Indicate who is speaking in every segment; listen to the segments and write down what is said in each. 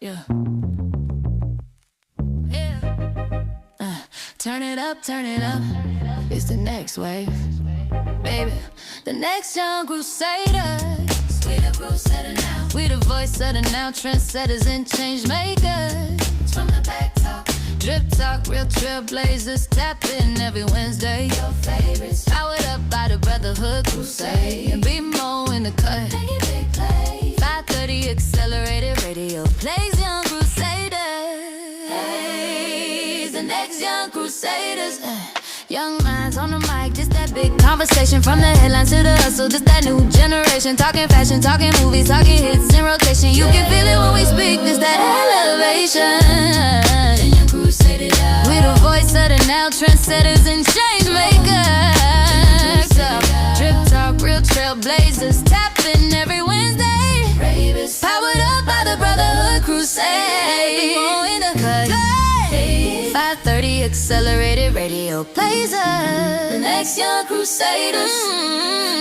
Speaker 1: Yeah. Yeah. Turn it up, turn it up. It's the next wave. Baby, the next young crusaders. We the crusader now. We the voice of the now. Trendsetters and change makers. From the back talk, drip talk, real trailblazers. Tap in every Wednesday. Your favorites. Powered up by the Brotherhood Crusade. And be more in the cut. 5:30 accelerated radio plays young crusaders. Hey, the next young crusaders. Young minds on the mic, just that big conversation. From the headlines to the hustle, just that new generation. Talking fashion, talking movies, talking hits in rotation. You can feel it when we speak, just that elevation. We the voice of the now, trendsetters and change makers. Drip talk, real trailblazers, tapping every Wednesday. Powered up by the Brotherhood Crusade. In the cut. 5:30 accelerated radio plays us. The next young crusaders.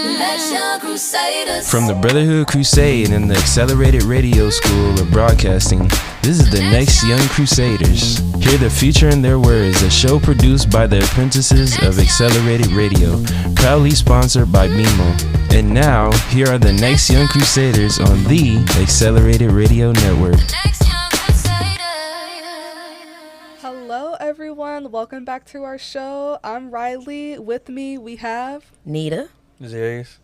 Speaker 1: The next young crusaders.
Speaker 2: From the Brotherhood Crusade and the Accelerated Radio School of Broadcasting, this is the Next Young Crusaders. Hear the future in their words, a show produced by the apprentices of Accelerated Radio, proudly sponsored by BMO. And now, here are the Next Young Crusaders on the Accelerated Radio Network.
Speaker 3: Hello everyone, welcome back to our show. I'm Riley. With me we have
Speaker 4: Nita,
Speaker 5: Zarius,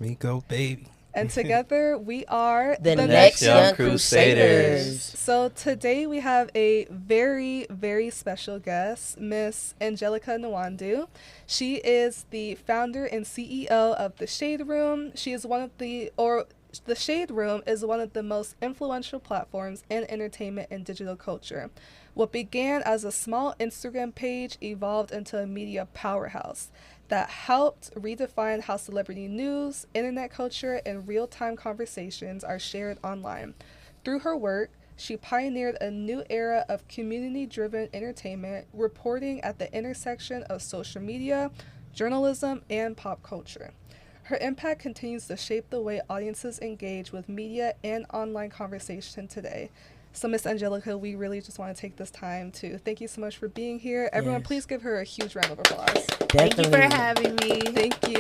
Speaker 5: Miko, baby.
Speaker 3: And together we are
Speaker 4: the Next Young Crusaders.
Speaker 3: So today we have a very, very special guest, Miss Angelica Nwandu. She is the founder and CEO of The Shade Room. She is The Shade Room is one of the most influential platforms in entertainment and digital culture. What began as a small Instagram page evolved into a media powerhouse that helped redefine how celebrity news, internet culture, and real-time conversations are shared online. Through her work, she pioneered a new era of community-driven entertainment, reporting at the intersection of social media, journalism, and pop culture. Her impact continues to shape the way audiences engage with media and online conversation today. So, Miss Angelica, we really just want to take this time to thank you so much for being here. Everyone, please give her a huge round of applause.
Speaker 4: Definitely.
Speaker 6: Thank you for having me.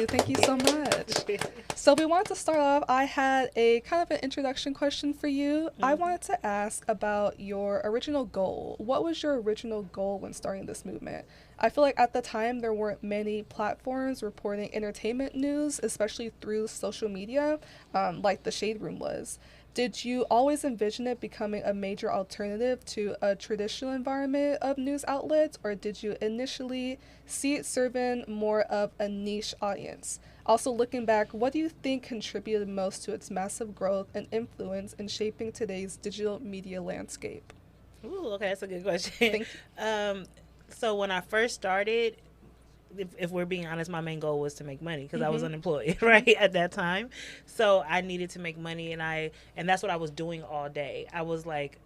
Speaker 3: Thank you so much. So we wanted to start off, I had a kind of an introduction question for you. I wanted to ask about your original goal. What was your original goal when starting this movement? I feel like at the time there weren't many platforms reporting entertainment news, especially through social media, like The Shade Room was. Did you always envision it becoming a major alternative to a traditional environment of news outlets, or did you initially see it serving more of a niche audience? Also, looking back, what do you think contributed most to its massive growth and influence in shaping today's digital media landscape?
Speaker 6: Ooh, okay, that's a good question. So when I first started, if we're being honest, my main goal was to make money because I was unemployed, right, at that time. So I needed to make money, and that's what I was doing all day. I was like,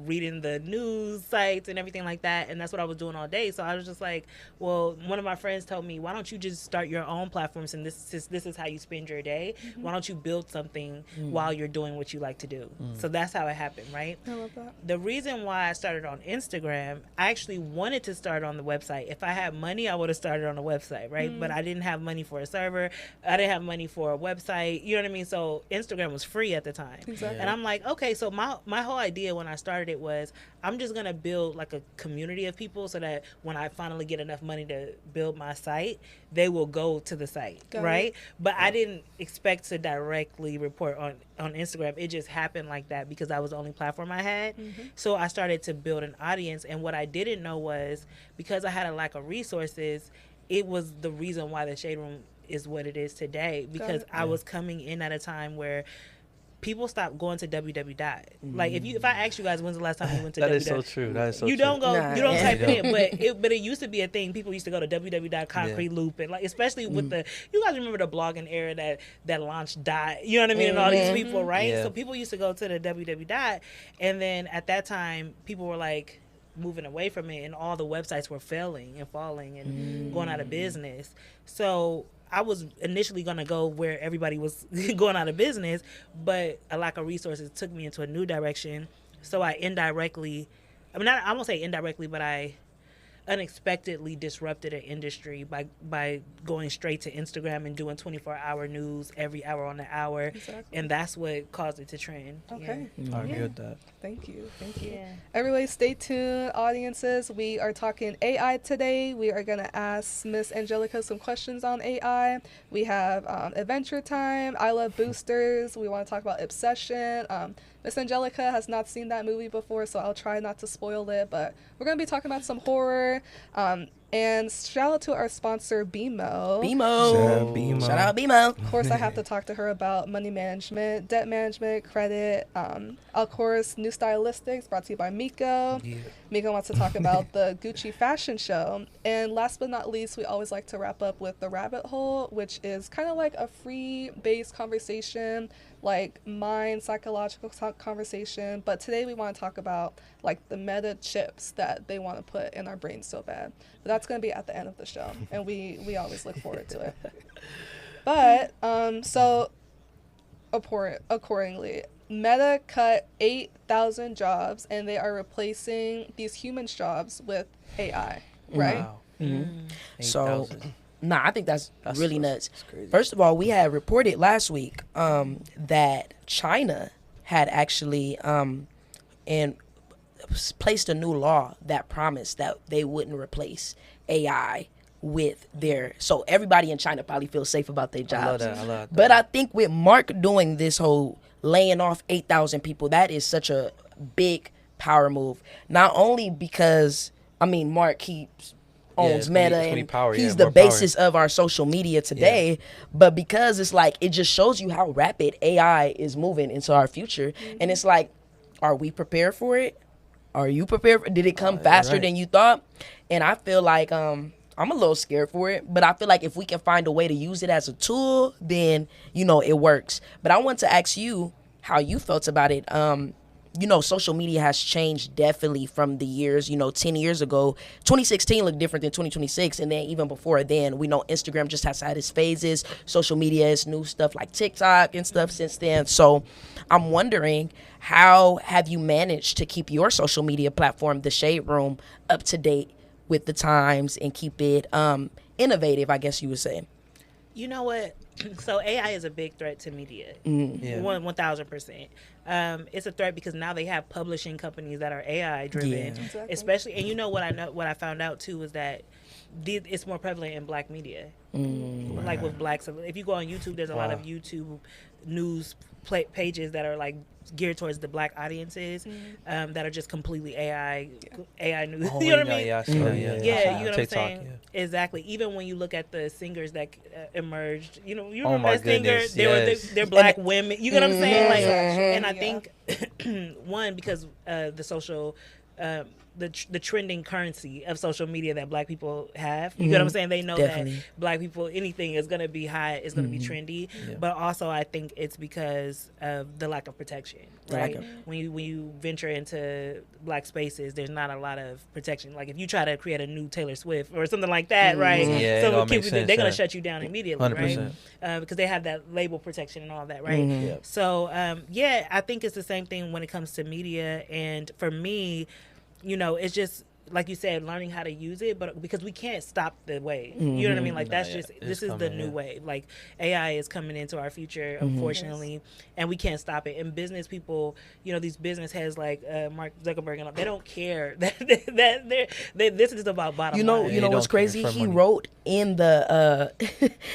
Speaker 6: reading the news sites and everything like that, and that's what I was doing all day. So I was just like, well, one of my friends told me, why don't you just start your own platforms, and this is how you spend your day. Why don't you build something while you're doing what you like to do? So that's how it happened, right?
Speaker 3: I love that.
Speaker 6: The reason why I started on Instagram, I actually wanted to start on the website. If I had money, I would have started on the website, right? But I didn't have money for a server. I didn't have money for a website. You know what I mean? So Instagram was free at the time.
Speaker 3: Exactly.
Speaker 6: And I'm like, okay, so my whole idea when I started it was, I'm just going to build like a community of people so that when I finally get enough money to build my site, they will go to the site, right? But I didn't expect to directly report on Instagram. It just happened like that because that was the only platform I had. So I started to build an audience, and what I didn't know was, because I had a lack of resources, it was the reason why the Shade Room is what it is today, because I was coming in at a time where people stop going to www. Like if I ask you guys when's the last time you went to
Speaker 5: That
Speaker 6: www,
Speaker 5: is so true. That is so
Speaker 6: you
Speaker 5: true.
Speaker 6: don't go, you don't type
Speaker 5: You
Speaker 6: it in, but it used to be a thing. People used to go to www.concrete loop, and like especially with you guys remember the blogging era that launched Dot, you know what I mean, and all these people, right?
Speaker 5: Yeah.
Speaker 6: So people used to go to the www, and then at that time people were like moving away from it, and all the websites were failing and falling and going out of business. So I was initially going to go where everybody was going out of business, but a lack of resources took me into a new direction So I indirectly, I won't say indirectly, but I unexpectedly disrupted an industry by going straight to Instagram and doing 24-hour news every hour on the hour.
Speaker 3: Exactly.
Speaker 6: And that's what caused it to trend.
Speaker 3: Okay.
Speaker 5: I agree with that.
Speaker 3: Thank you.
Speaker 6: Yeah.
Speaker 3: Everybody stay tuned, audiences. We are talking AI today. We are going to ask Miss Angelica some questions on AI. We have Adventure Time, I Love Boosters. We want to talk about Obsession. Miss Angelica has not seen that movie before, so I'll try not to spoil it, but we're going to be talking about some horror. And shout out to our sponsor, BMO.
Speaker 4: Shout out BMO.
Speaker 3: Of course, I have to talk to her about money management, debt management, credit. Of course, New Stylistics, brought to you by Miko.
Speaker 5: Yeah.
Speaker 3: Miko wants to talk about the Gucci fashion show. And last but not least, we always like to wrap up with the rabbit hole, which is kind of like a free-based conversation, like mind psychological conversation. But today we want to talk about like the meta chips that they want to put in our brains so bad. But that's going to be at the end of the show, and we always look forward to it. But so accordingly, Meta cut 8,000 jobs, and they are replacing these human jobs with AI, right?
Speaker 5: Wow.
Speaker 4: So,
Speaker 5: 8,000.
Speaker 4: I think that's really nuts.
Speaker 5: That's crazy.
Speaker 4: First of all, we had reported last week that China had actually and placed a new law that promised that they wouldn't replace AI with their. So everybody in China probably feels safe about their jobs.
Speaker 5: I love that.
Speaker 4: But I think with Mark doing this whole laying off 8,000 people, that is such a big power move. Not only because, Mark, he owns
Speaker 5: it's
Speaker 4: Meta
Speaker 5: gonna be
Speaker 4: and
Speaker 5: power,
Speaker 4: he's
Speaker 5: yeah,
Speaker 4: the
Speaker 5: more power.
Speaker 4: basis of our social media today, but because it's like, it just shows you how rapid AI is moving into our future. And it's like, are we prepared for it? Are you prepared for it? Did it come faster
Speaker 5: right.
Speaker 4: than you thought? And I feel like I'm a little scared for it, but I feel like if we can find a way to use it as a tool, then, it works. But I want to ask you how you felt about it. Social media has changed definitely from the years, 10 years ago. 2016 looked different than 2026. And then even before then, we know Instagram just has had its phases. Social media is new stuff like TikTok and stuff since then. So I'm wondering, how have you managed to keep your social media platform, The Shade Room, up to date with the times and keep it innovative, I guess you would say?
Speaker 6: You know what? So AI is a big threat to media.
Speaker 5: Yeah.
Speaker 6: 1,000%. It's a threat because now they have publishing companies that are AI driven,
Speaker 4: Yeah.
Speaker 3: Exactly.
Speaker 6: especially. And what I found out too is that it's more prevalent in Black media, like with Blacks. If you go on YouTube, there's a lot of YouTube news pages that are like geared towards the Black audiences, that are just completely AI news.
Speaker 5: Oh,
Speaker 6: You know what I mean?
Speaker 5: Yeah, I see that, yeah.
Speaker 6: Yeah, you know what I'm
Speaker 5: TikTok,
Speaker 6: saying?
Speaker 5: yeah.
Speaker 6: Exactly. Even when you look at the singers that emerged, you
Speaker 5: Oh
Speaker 6: remember
Speaker 5: my
Speaker 6: that singer?
Speaker 5: goodness,
Speaker 6: They're Black women. You know what I'm saying? Like, and I
Speaker 3: Yeah.
Speaker 6: think one, because the social, the trending currency of social media that Black people have. You know what I'm saying? They know
Speaker 4: Definitely.
Speaker 6: that Black people, anything is gonna be high, is gonna be trendy.
Speaker 5: Yeah.
Speaker 6: But also, I think it's because of the lack of protection. Right?
Speaker 4: lack
Speaker 6: When you venture into Black spaces, there's not a lot of protection. Like if you try to create a new Taylor Swift or something like that, right?
Speaker 5: Yeah, it
Speaker 6: So
Speaker 5: don't make sense,
Speaker 6: they're gonna
Speaker 5: yeah.
Speaker 6: shut you down immediately,
Speaker 5: 100%.
Speaker 6: right? Because they have that label protection and all that, right?
Speaker 5: Yeah.
Speaker 6: So I think it's the same thing when it comes to media. And for me, it's just like you said, learning how to use it, but because we can't stop the wave. You know what I mean? Like this
Speaker 5: it's
Speaker 6: is the
Speaker 5: coming,
Speaker 6: new
Speaker 5: yeah.
Speaker 6: wave. Like AI is coming into our future, unfortunately, and we can't stop it. And business people, these business heads like Mark Zuckerberg, and all, they don't care that this is about bottom line.
Speaker 4: You know what's
Speaker 5: don't care
Speaker 4: crazy?
Speaker 5: for
Speaker 4: He
Speaker 5: money.
Speaker 4: wrote in the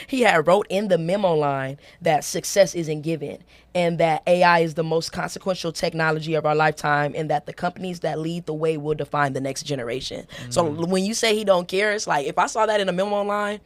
Speaker 4: he had wrote in the memo line that success isn't given, and that AI is the most consequential technology of our lifetime, and that the companies that lead the way will define the next generation. So when you say he don't care, it's like if I saw that in a memo line,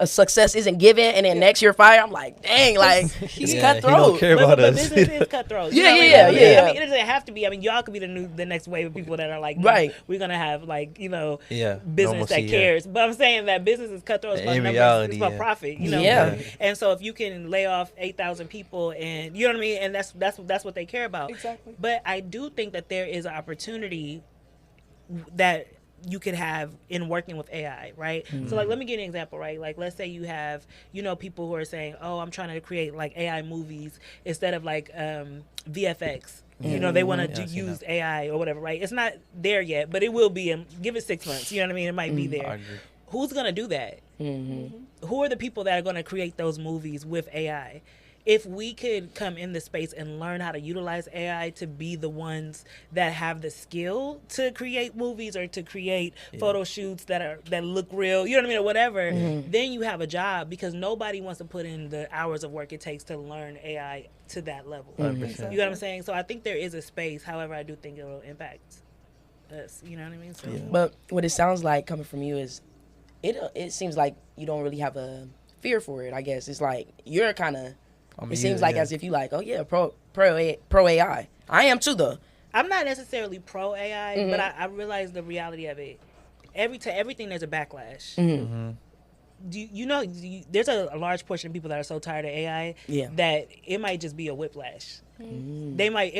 Speaker 4: success isn't given, and then next year fire, I'm like, dang, like he's
Speaker 5: Yeah, he
Speaker 4: cutthroat.
Speaker 5: don't care
Speaker 6: But
Speaker 5: about us.
Speaker 6: business is cutthroat.
Speaker 4: Yeah,
Speaker 6: You know,
Speaker 4: yeah,
Speaker 6: I mean,
Speaker 4: yeah.
Speaker 6: I mean, it doesn't have to be. I mean, y'all could be the next wave of people that are like,
Speaker 4: Right.
Speaker 6: We're gonna have like,
Speaker 5: Yeah,
Speaker 6: business
Speaker 5: normalcy,
Speaker 6: that
Speaker 5: yeah.
Speaker 6: cares. But I'm saying that business is cutthroat. It's about
Speaker 5: In
Speaker 6: numbers.
Speaker 5: reality,
Speaker 6: It's about
Speaker 5: yeah.
Speaker 6: profit.
Speaker 4: Yeah.
Speaker 6: And so if you can lay off 8,000 people, and you know what I mean, and that's what they care about.
Speaker 3: Exactly.
Speaker 6: But I do think that there is an opportunity that you could have in working with AI, right? So like, let me give you an example, right? Like, let's say you have, people who are saying, oh, I'm trying to create like AI movies instead of like VFX, You know, they want to
Speaker 5: Yeah, I've seen
Speaker 6: use
Speaker 5: that.
Speaker 6: AI or whatever, right? It's not there yet, but it will be. Give it 6 months. You know what I mean? It might be
Speaker 5: I
Speaker 6: there.
Speaker 5: agree.
Speaker 6: Who's gonna do that? Who are the people that are gonna create those movies with AI? If we could come in the space and learn how to utilize AI to be the ones that have the skill to create movies or to create photo shoots that look real, you know what I mean, or whatever, then you have a job, because nobody wants to put in the hours of work it takes to learn AI to that level.
Speaker 5: 100%.
Speaker 6: You know what I'm saying? So I think there is a space. However, I do think it will impact us. You know what I mean? So
Speaker 4: But what it sounds like coming from you is, it seems like you don't really have a fear for it. I guess it's like you're kind of. It seems like as if you like, oh yeah, pro AI. I am too though.
Speaker 6: I'm not necessarily pro AI, but I realize the reality of it. Everything there's a backlash. There's a large portion of people that are so tired of AI that it might just be a whiplash. They might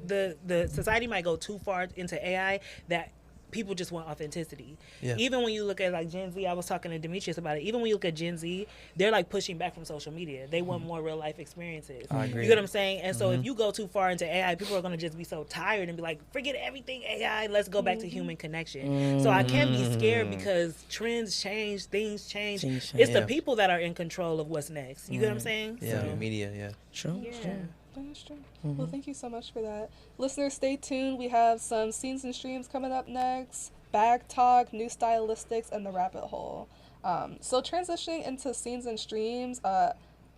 Speaker 6: the society might go too far into AI that people just want authenticity.
Speaker 5: Yeah.
Speaker 6: Even when you look at like Gen Z, I was talking to Demetrius about it. Even when you look at Gen Z, they're like pushing back from social media. They want more real life experiences.
Speaker 5: I agree.
Speaker 6: You get what I'm saying? And so if you go too far into AI, people are going to just be so tired and be like, forget everything AI, let's go back to human connection. So I can be scared because trends change, things change. It's the people that are in control of what's next. You get what I'm saying?
Speaker 5: Yeah,
Speaker 6: So,
Speaker 5: media, yeah.
Speaker 4: True.
Speaker 6: yeah.
Speaker 3: That is true. Well, thank you so much for that. Listeners, stay tuned. We have some scenes and streams coming up next. Bag talk, new stylistics, and the rabbit hole. So transitioning into scenes and streams,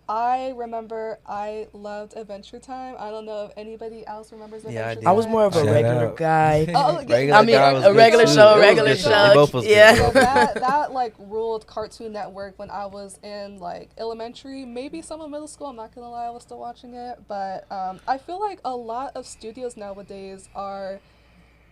Speaker 3: I remember I loved Adventure Time. I don't know if anybody else remembers
Speaker 5: Yeah, I
Speaker 3: Adventure
Speaker 5: did.
Speaker 3: Time.
Speaker 4: I was more of a
Speaker 2: Shout
Speaker 4: regular
Speaker 2: out.
Speaker 4: guy.
Speaker 3: Oh,
Speaker 5: Regular
Speaker 4: I mean,
Speaker 5: Guy was
Speaker 4: a
Speaker 5: good
Speaker 4: regular
Speaker 5: too.
Speaker 4: show,
Speaker 5: It was
Speaker 4: regular
Speaker 5: good though.
Speaker 4: show.
Speaker 5: They both was good.
Speaker 4: Yeah.
Speaker 3: So that like ruled Cartoon Network when I was in like elementary, maybe some in middle school. I'm not gonna lie, I was still watching it, but I feel like a lot of studios nowadays are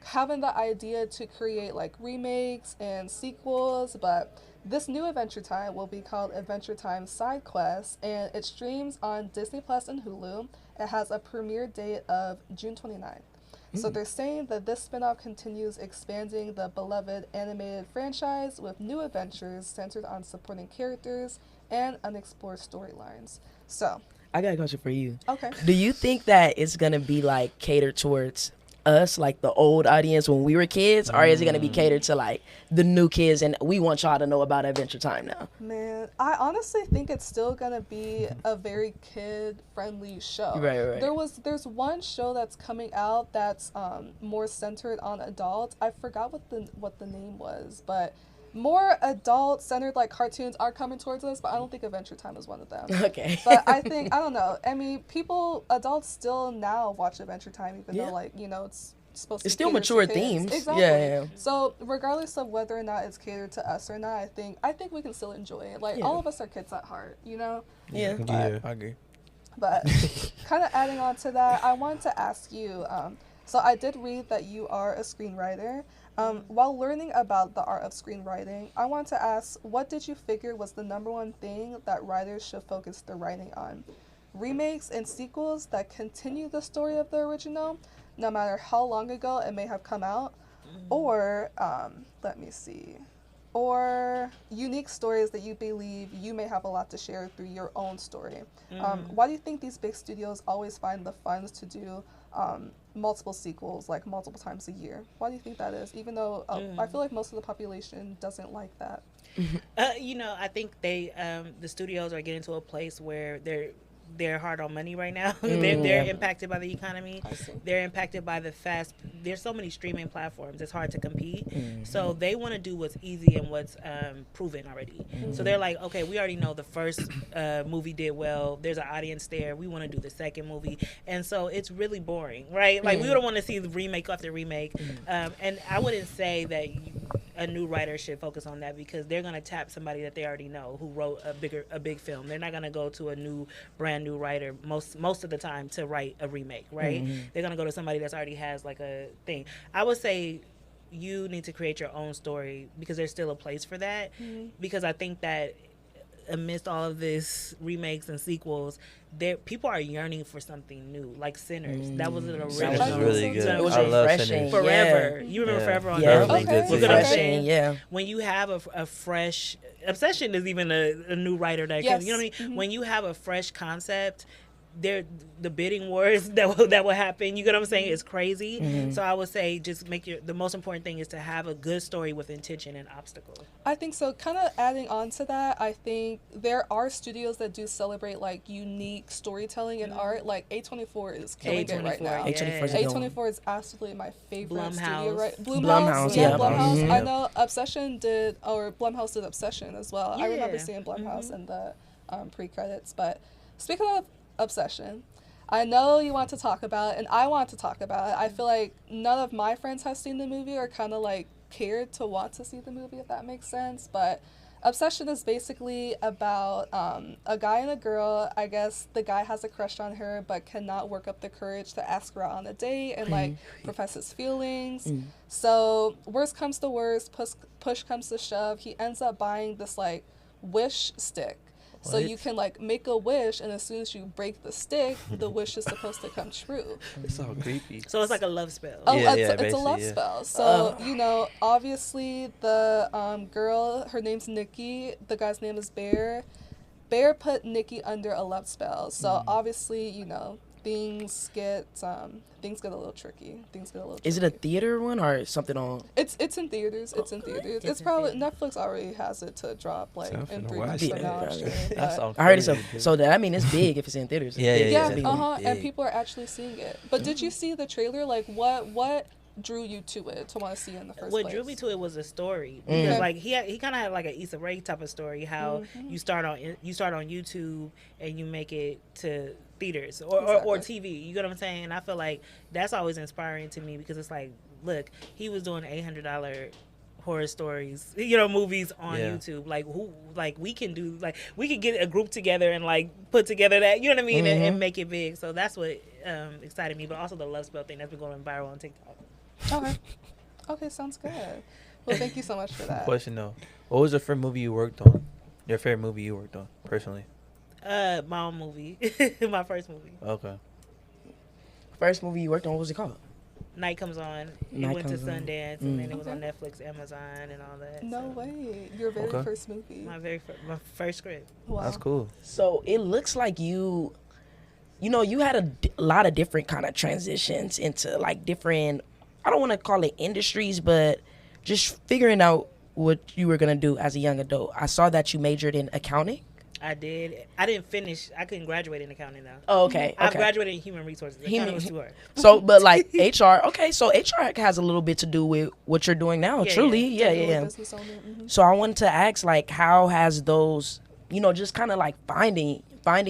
Speaker 3: having the idea to create like remakes and sequels, but this new Adventure Time will be called Adventure Time Side Quest, and it streams on Disney Plus and Hulu. It has a premiere date of June 29th. So they're saying that this spin-off continues expanding the beloved animated franchise with new adventures centered on supporting characters and unexplored storylines. So,
Speaker 4: I got a question for you.
Speaker 3: okay.
Speaker 4: Do you think that it's gonna be like catered towards us, like the old audience when we were kids, or is it gonna be catered to like the new kids and we want y'all to know about Adventure Time now?
Speaker 3: Man, I honestly think it's still gonna be a very kid-friendly show.
Speaker 4: Right.
Speaker 3: There's one show that's coming out that's more centered on adults. I forgot what the name was, but more adult-centered like cartoons are coming towards us, but I don't think Adventure Time is one of them.
Speaker 4: Okay.
Speaker 3: But I think, I don't know. I mean, adults still now watch Adventure Time, even
Speaker 4: Yeah.
Speaker 3: though like it's supposed to.
Speaker 4: It's
Speaker 3: be
Speaker 4: still
Speaker 3: catered to
Speaker 4: mature
Speaker 3: kids.
Speaker 4: themes.
Speaker 3: Exactly.
Speaker 4: Yeah.
Speaker 3: So regardless of whether or not it's catered to us or not, I think we can still enjoy it. Like all of us are kids at heart,
Speaker 4: Yeah.
Speaker 5: Yeah, I agree.
Speaker 3: But kind of adding on to that, I wanted to ask you. So I did read that you are a screenwriter. While learning about the art of screenwriting, I wanted to ask, what did you figure was the number one thing that writers should focus their writing on? Remakes and sequels that continue the story of the original, no matter how long ago it may have come out, or let me see, or unique stories that you believe you may have a lot to share through your own story. Why do you think these big studios always find the funds to do multiple sequels like multiple times a year? Why do you think that is? Even though I feel like most of the population doesn't like that.
Speaker 6: I think the studios are getting to a place where they're hard on money right now. They're impacted by the economy. They're impacted by there's so many streaming platforms, it's hard to compete. So they want to do what's easy and what's proven already. So they're like, okay, we already know the first movie did well, there's an audience there, we want to do the second movie. And so it's really boring, right? Like we don't want to see the remake after remake. And I wouldn't say that a new writer should focus on that, because they're going to tap somebody that they already know who wrote a big film. They're not going to go to a brand new writer most of the time to write a remake, right? They're going to go to somebody that's already has like a thing. I would say you need to create your own story, because there's still a place for that. Because I think that amidst all of this remakes and sequels, people are yearning for something new, like Sinners. That was an original.
Speaker 5: That was really good.
Speaker 4: It was
Speaker 5: I love
Speaker 4: refreshing.
Speaker 5: Sinners.
Speaker 6: Forever. You remember Forever on
Speaker 4: Yeah.
Speaker 6: Netflix?
Speaker 3: Okay.
Speaker 6: Was it
Speaker 4: Refreshing,
Speaker 6: on
Speaker 4: yeah.
Speaker 6: When you have a fresh Obsession is even a new writer that
Speaker 3: Yes.
Speaker 6: you know what I mean? When you have a fresh concept, the bidding wars that will happen. You get what I'm saying? It's crazy. So I would say just the most important thing is to have a good story with intention and obstacle.
Speaker 3: I think so. Kind of adding on to that, I think there are studios that do celebrate like unique storytelling in art. Like A24 is killing it right now. A24 is absolutely my favorite studio. Right?
Speaker 4: Blumhouse.
Speaker 3: Yeah, Blumhouse. I know Blumhouse did Obsession as well. I remember seeing Blumhouse in the pre-credits. But speaking of Obsession, I know you want to talk about it, and I want to talk about it. I feel like none of my friends have seen the movie or kind of like cared to want to see the movie, if that makes sense. But Obsession is basically about a guy and a girl. I guess the guy has a crush on her but cannot work up the courage to ask her out on a date and like profess his feelings. So worst comes to worst, push comes to shove, he ends up buying this like wish stick. So you can like make a wish, and as soon as you break the stick, the wish is supposed to come true.
Speaker 5: It's all creepy.
Speaker 6: So it's like a love spell.
Speaker 3: Oh, it's a love spell. So you know, obviously the girl, her name's Nikki. The guy's name is Bear. Bear put Nikki under a love spell. So obviously, you know, things get a little tricky.
Speaker 4: Is it a theater one or something on?
Speaker 3: It's in theaters. It's probably Netflix already has it to drop like in 3 months from now. I'm sure.
Speaker 4: I heard so that I mean it's big if it's in theaters.
Speaker 3: Yeah. And people are actually seeing it. But did you see the trailer? Like what drew you to it to want to see it in the first place?
Speaker 6: What drew me to it was a story, because like he kind of had like an Issa Rae type of story, how you start on YouTube and you make it to theaters or TV. You get what I'm saying? And I feel like that's always inspiring to me, because it's like, look, he was doing $800 horror stories, you know, movies on YouTube. Like we can get a group together and like put together that, you know what I mean, and make it big. So that's what excited me, but also the love spell thing that's been going viral on TikTok.
Speaker 3: Okay, sounds good. Well, thank you so much for that.
Speaker 5: Question though, what was the first movie you worked on? Your favorite movie you worked on personally?
Speaker 6: My own movie. My first movie.
Speaker 5: Okay.
Speaker 4: First movie you worked on, what was it called?
Speaker 6: Night Comes On. It went to Sundance, and then it was on Netflix, Amazon, and all that.
Speaker 3: No way. Your very first movie.
Speaker 6: My first script.
Speaker 3: Wow.
Speaker 5: That's cool.
Speaker 4: So it looks like you had a lot of different kind of transitions into like different, I don't want to call it industries, but just figuring out what you were going to do as a young adult. I saw that you majored in accounting.
Speaker 6: I did. I didn't finish. I couldn't graduate in accounting though.
Speaker 4: Oh, okay.
Speaker 6: I graduated in human resources. Accounting was too hard.
Speaker 4: So, but like HR, okay, so HR has a little bit to do with what you're doing now, truly. Yeah.
Speaker 3: Business owner.
Speaker 4: So I wanted to ask, like, how has those, just kind of like finding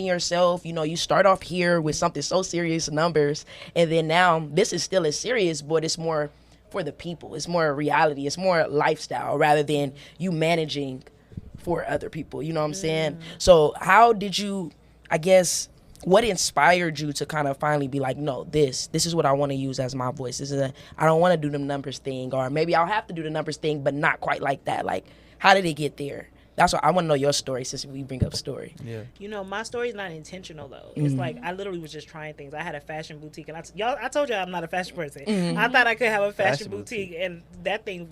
Speaker 4: yourself, you start off here with something so serious, numbers, and then now this is still as serious, but it's more for the people. It's more reality. It's more lifestyle rather than you managing for other people, you know what I'm saying? So how did you, I guess, what inspired you to kind of finally be like, no, this is what I want to use as my voice. I don't want to do the numbers thing, or maybe I'll have to do the numbers thing, but not quite like that. Like, how did it get there? That's what I want to know, your story, since we bring up story.
Speaker 5: Yeah.
Speaker 6: My story is not intentional though. It's like I literally was just trying things. I had a fashion boutique, and I told you I'm not a fashion person. I thought I could have a fashion boutique, and that thing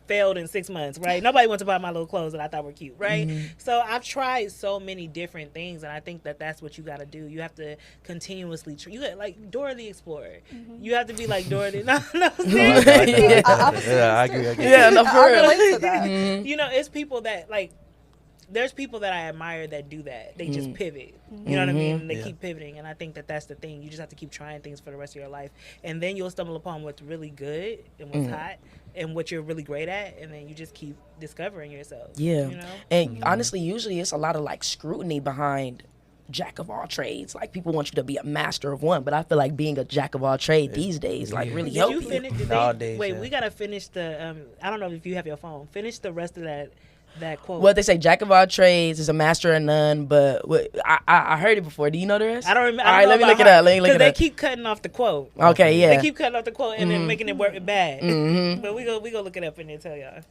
Speaker 6: failed in 6 months, right? Nobody wants to buy my little clothes that I thought were cute, right? So I've tried so many different things, and I think that that's what you got to do. You have to continuously you got like Dora the Explorer. You have to be like Dora the seriously.
Speaker 5: I agree.
Speaker 4: Yeah, no, for real.
Speaker 3: relate to that.
Speaker 6: It's people that like, there's people that I admire that do that. They just pivot. You know what I mean? And they keep pivoting. And I think that that's the thing. You just have to keep trying things for the rest of your life. And then you'll stumble upon what's really good and what's hot and what you're really great at. And then you just keep discovering yourself.
Speaker 4: Yeah. And honestly, usually it's a lot of like scrutiny behind jack of all trades. Like, people want you to be a master of one. But I feel like being a jack of all trades these days, like, really help you.
Speaker 5: Nowadays,
Speaker 6: we got to finish the, I don't know if you have your phone. Finish the rest of that quote.
Speaker 4: What they say, jack of all trades is a master of none, but I heard it before. Do you know the rest?
Speaker 6: I don't remember.
Speaker 4: All right, let me look it up.
Speaker 6: Because they keep cutting off the quote.
Speaker 4: Okay, yeah.
Speaker 6: They keep cutting off the quote and then making it work bad. But we go look it up and then tell y'all.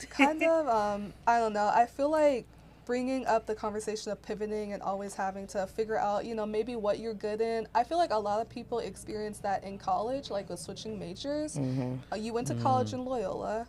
Speaker 3: Kind of, I don't know. I feel like bringing up the conversation of pivoting and always having to figure out, you know, maybe what you're good in. I feel like a lot of people experience that in college, like with switching majors. You went to college in Loyola.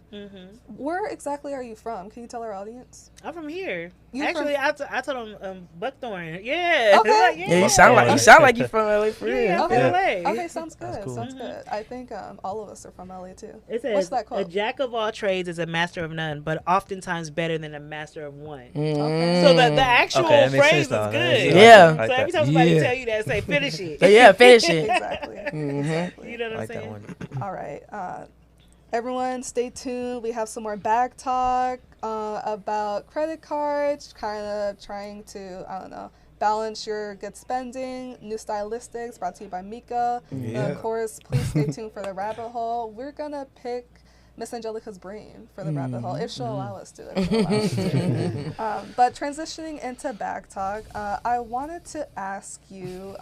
Speaker 3: Where exactly are you from? Can you tell our audience?
Speaker 6: I'm from here.
Speaker 3: You're
Speaker 6: Actually, I told him Buckthorn. Yeah.
Speaker 3: Okay.
Speaker 6: Like,
Speaker 4: Yeah, you sound like you from LA for real.
Speaker 6: Yeah, I'm from LA.
Speaker 3: Okay, sounds good.
Speaker 5: cool.
Speaker 3: Sounds good. I think all of us are from LA too.
Speaker 6: It says,
Speaker 3: What's that
Speaker 6: a
Speaker 3: quote?
Speaker 6: jack of all trades is a master of none, but oftentimes better than a master of one.
Speaker 3: Okay.
Speaker 6: So the actual
Speaker 5: Okay, that makes
Speaker 6: phrase is
Speaker 5: sense now.
Speaker 6: good.
Speaker 4: Yeah.
Speaker 5: I like
Speaker 6: So every
Speaker 5: that.
Speaker 6: time somebody
Speaker 2: Yeah.
Speaker 6: tell you that, say finish it.
Speaker 4: But yeah, finish it.
Speaker 3: Exactly.
Speaker 6: You know what
Speaker 5: I
Speaker 6: I'm
Speaker 5: like that
Speaker 6: saying?
Speaker 5: one.
Speaker 3: All right. Everyone, stay tuned. We have some more back talk about credit cards, kind of trying to, I don't know, balance your good spending. New Stylistics, brought to you by Mika. And of course, please stay tuned for the rabbit hole. We're going to pick Miss Angelica's brain for the rabbit hole, if she'll allow us to. But transitioning into back talk, I wanted to ask you,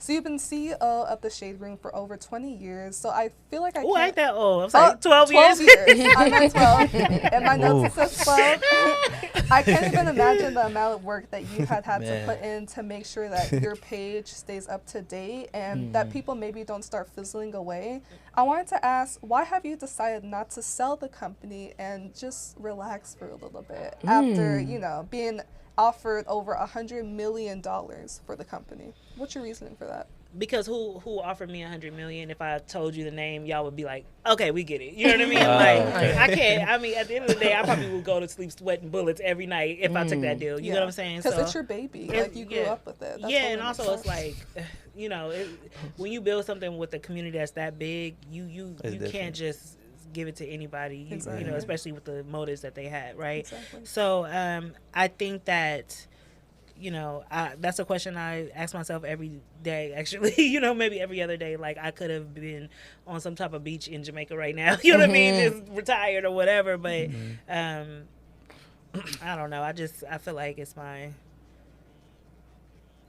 Speaker 3: so you've been CEO of the Shade Room for over 20 years, so I feel like I
Speaker 6: Oh,
Speaker 3: can't...
Speaker 6: I ain't that old. I'm sorry, 12
Speaker 3: 12
Speaker 6: years.
Speaker 3: years. I'm at 12. In my notes it says 12. I can't even imagine the amount of work that you had to
Speaker 5: Man.
Speaker 3: put in to make sure that your page stays up to date and that people maybe don't start fizzling away. I wanted to ask, why have you decided not to sell the company and just relax for a little bit after, you know, being offered over $100 million for the company? What's your reasoning for that?
Speaker 6: Because who offered me $100 million? If I told you the name, y'all would be like, okay, we get it. You know what I mean? Like, I can't. I mean, at the end of the day, I probably would go to sleep sweating bullets every night if I took that deal. You know what I'm saying?
Speaker 3: Because
Speaker 6: So
Speaker 3: it's your baby. Like, you grew up with it. That's
Speaker 6: yeah,
Speaker 3: totally
Speaker 6: and also
Speaker 3: makes
Speaker 6: it's like, you know, when you build something with a community that's that big, you
Speaker 5: different.
Speaker 6: can't just give it to anybody. You
Speaker 3: Exactly.
Speaker 6: know, especially with the motives that they had, right?
Speaker 3: Exactly.
Speaker 6: So I think that, you know, that's a question I ask myself every day, actually. You know, maybe every other day. Like, I could have been on some type of beach in Jamaica right now. You know what I mean? Just retired or whatever. But I don't know. I feel like it's my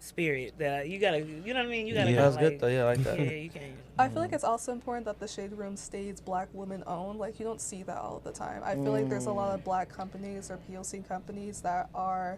Speaker 6: spirit that you gotta, you know what I mean? You gotta
Speaker 5: Yeah,
Speaker 6: kinda,
Speaker 5: that's good though. Yeah, I like that.
Speaker 6: Yeah, you can't.
Speaker 3: I feel like it's also important that the Shade Room stays Black women owned. Like, you don't see that all the time. I feel like there's a lot of Black companies or POC companies that are